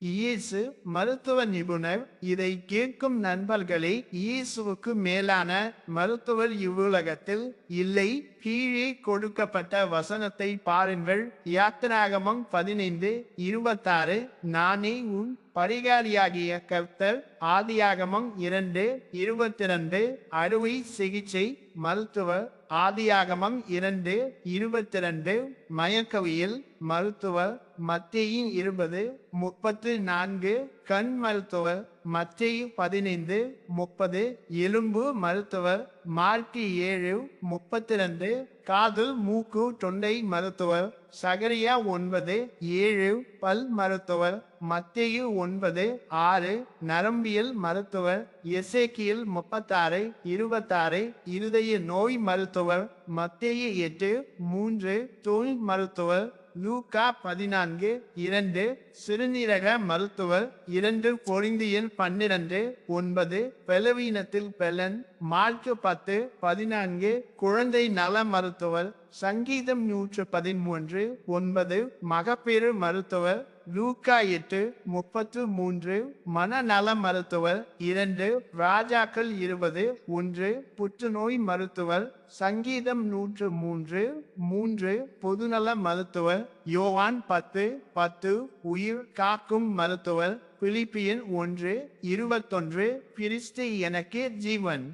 இயேசு மருத்துவ நிபுணர். இதை கேட்கும் நண்பர்களே, இயேசுவுக்கு மேலான மருத்துவர் இவ்வுலகத்தில் இல்லை. கீழே கொடுக்கப்பட்ட வசனத்தை பாருங்கள். யாத்திராகமம் 15:26. நானே உன் பரிகாரியாகிய கர்த்தர். ஆதியாகமம் 2:22. அறுவை சிகிச்சை மருத்துவர். ஆதியாகமம் 2:22. மயக்கவியல் மருத்துவர். மத்தேயு 20:34. கண் மருத்துவர். மத்தேயு 15:30. எலும்பு மருத்துவர். மார்க்கு 7:32. காது மூக்கு தொண்டை மருத்துவர். சகரியா 9:7. பல் மருத்துவர். மத்தேயு 9:6. நரம்பியல் மருத்துவர். எசேக்கியேல் 36:26. இருதய நோய் மருத்துவர். மத்தேயு 8:3. தோல் மருத்துவர். லூக்கா 14:2. சிறுநீரக மருத்துவர். 2 கொரிந்தியர் 12:9. பலவீனத்தில் பலன். மார்க்கு 10:14. குழந்தை நல மருத்துவர். சங்கீதம் 113:9. மகப்பேறு மருத்துவர். லூக்கா 8:33. மனநல மருத்துவர். 2 ராஜாக்கள் 20:1. புற்றுநோய் மருத்துவர். சங்கீதம் 103:3. பொதுநல மருத்துவர். யோவான் 10:10. உயிர் காக்கும் மருத்துவர். பிலிப்பியர் 1:21. கிறிஸ்து எனக்கு ஜீவன்.